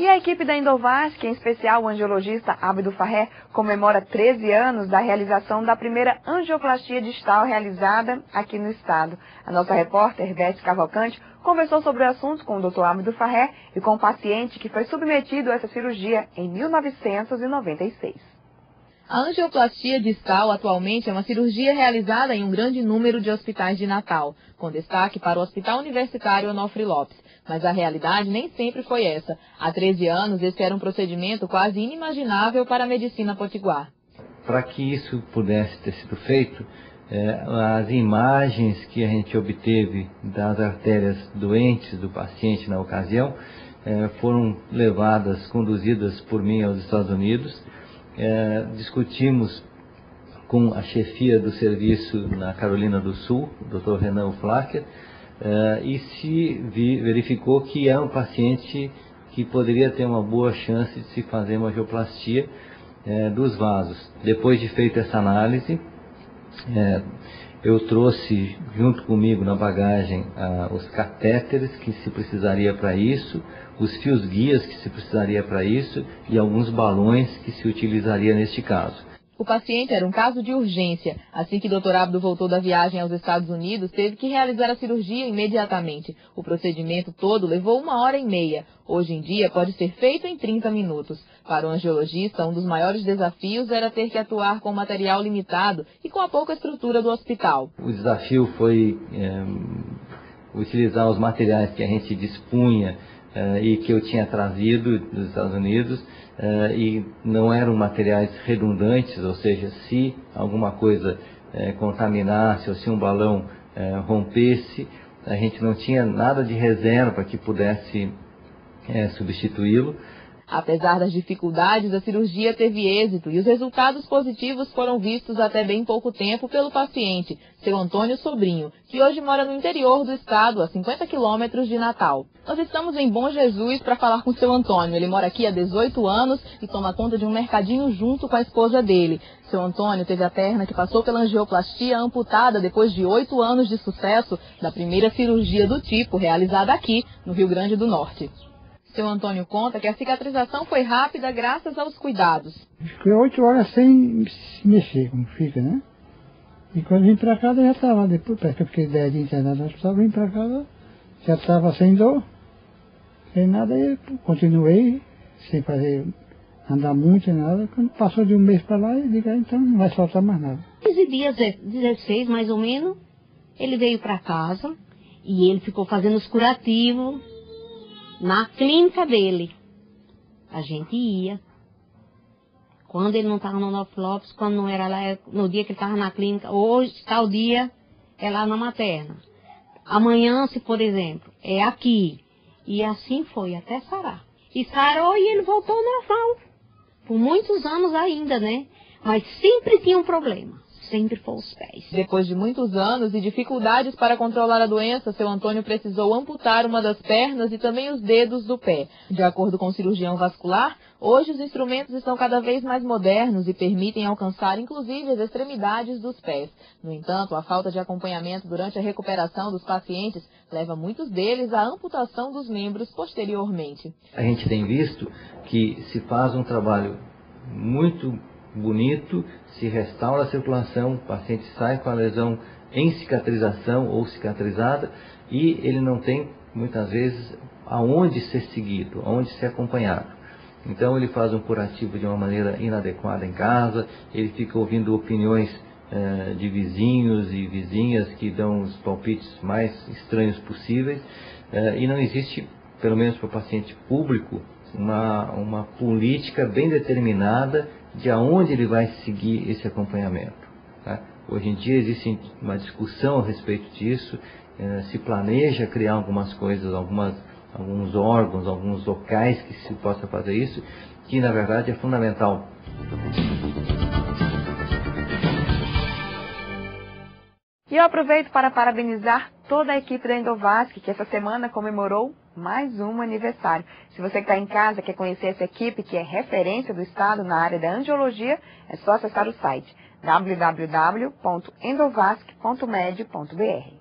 E a equipe da Endovasc, em especial o angiologista Abdo Farré, comemora 13 anos da realização da primeira angioplastia distal realizada aqui no estado. A nossa repórter, Veste Cavalcante, conversou sobre o assunto com o Dr. Abdo Farré e com o paciente que foi submetido a essa cirurgia em 1996. A angioplastia distal atualmente é uma cirurgia realizada em um grande número de hospitais de Natal, com destaque para o Hospital Universitário Onofre Lopes. Mas a realidade nem sempre foi essa. Há 13 anos, esse era um procedimento quase inimaginável para a medicina potiguar. Para que isso pudesse ter sido feito, as imagens que a gente obteve das artérias doentes do paciente na ocasião foram conduzidas por mim aos Estados Unidos. Discutimos com a chefia do serviço na Carolina do Sul, o Dr. Renan Flacker, e se verificou que é um paciente que poderia ter uma boa chance de se fazer uma angioplastia dos vasos. Depois de feita essa análise, eu trouxe junto comigo na bagagem os catéteres que se precisaria para isso, os fios guias que se precisaria para isso e alguns balões que se utilizaria neste caso. O paciente era um caso de urgência. Assim que Dr. Abdo voltou da viagem aos Estados Unidos, teve que realizar a cirurgia imediatamente. O procedimento todo levou 1h30. Hoje em dia pode ser feito em 30 minutos. Para o angiologista, um dos maiores desafios era ter que atuar com material limitado e com a pouca estrutura do hospital. O desafio foi utilizar os materiais que a gente dispunha e que eu tinha trazido dos Estados Unidos, e não eram materiais redundantes, ou seja, se alguma coisa contaminasse ou se um balão rompesse, a gente não tinha nada de reserva que pudesse substituí-lo. Apesar das dificuldades, a cirurgia teve êxito e os resultados positivos foram vistos até bem pouco tempo pelo paciente, seu Antônio Sobrinho, que hoje mora no interior do estado, a 50 quilômetros de Natal. Nós estamos em Bom Jesus para falar com seu Antônio. Ele mora aqui há 18 anos e toma conta de um mercadinho junto com a esposa dele. Seu Antônio teve a perna que passou pela angioplastia amputada depois de 8 anos de sucesso da primeira cirurgia do tipo realizada aqui, no Rio Grande do Norte. Seu Antônio conta que a cicatrização foi rápida graças aos cuidados. Fiquei 8 horas sem se mexer, como fica, né? E quando vim pra casa já estava, depois que eu fiquei 10 dias internado no hospital, vim pra casa, já estava sem dor, sem nada, e continuei, sem andar muito, sem nada. Quando passou de um mês pra lá, eu digo, então não vai soltar mais nada. 15 dias, 16 mais ou menos, ele veio pra casa e ele ficou fazendo os curativos na clínica dele. A gente ia. Quando ele não estava no Onofre Lopes, quando não era lá, no dia que ele estava na clínica, hoje, tal dia, é lá na materna. Amanhã, se por exemplo, é aqui. E assim foi, até sarar. E sarou e ele voltou ao normal. Por muitos anos ainda, né? Mas sempre tinha um problema. Sempre foi os pés. Depois de muitos anos e dificuldades para controlar a doença, seu Antônio precisou amputar uma das pernas e também os dedos do pé. De acordo com o cirurgião vascular, hoje os instrumentos estão cada vez mais modernos e permitem alcançar inclusive as extremidades dos pés. No entanto, a falta de acompanhamento durante a recuperação dos pacientes leva muitos deles à amputação dos membros posteriormente. A gente tem visto que se faz um trabalho muito bonito, se restaura a circulação, o paciente sai com a lesão em cicatrização ou cicatrizada e ele não tem, muitas vezes, aonde ser seguido, aonde ser acompanhado. Então ele faz um curativo de uma maneira inadequada em casa, ele fica ouvindo opiniões de vizinhos e vizinhas que dão os palpites mais estranhos possíveis, e não existe, pelo menos para o paciente público, uma política bem determinada de aonde ele vai seguir esse acompanhamento. Tá? Hoje em dia existe uma discussão a respeito disso, se planeja criar algumas coisas, alguns órgãos, alguns locais que se possa fazer isso, que na verdade é fundamental. E eu aproveito para parabenizar toda a equipe da Endovasc, que essa semana comemorou mais um aniversário. Se você que está em casa quer conhecer essa equipe, que é referência do estado na área da angiologia, é só acessar o site www.endovasc.med.br.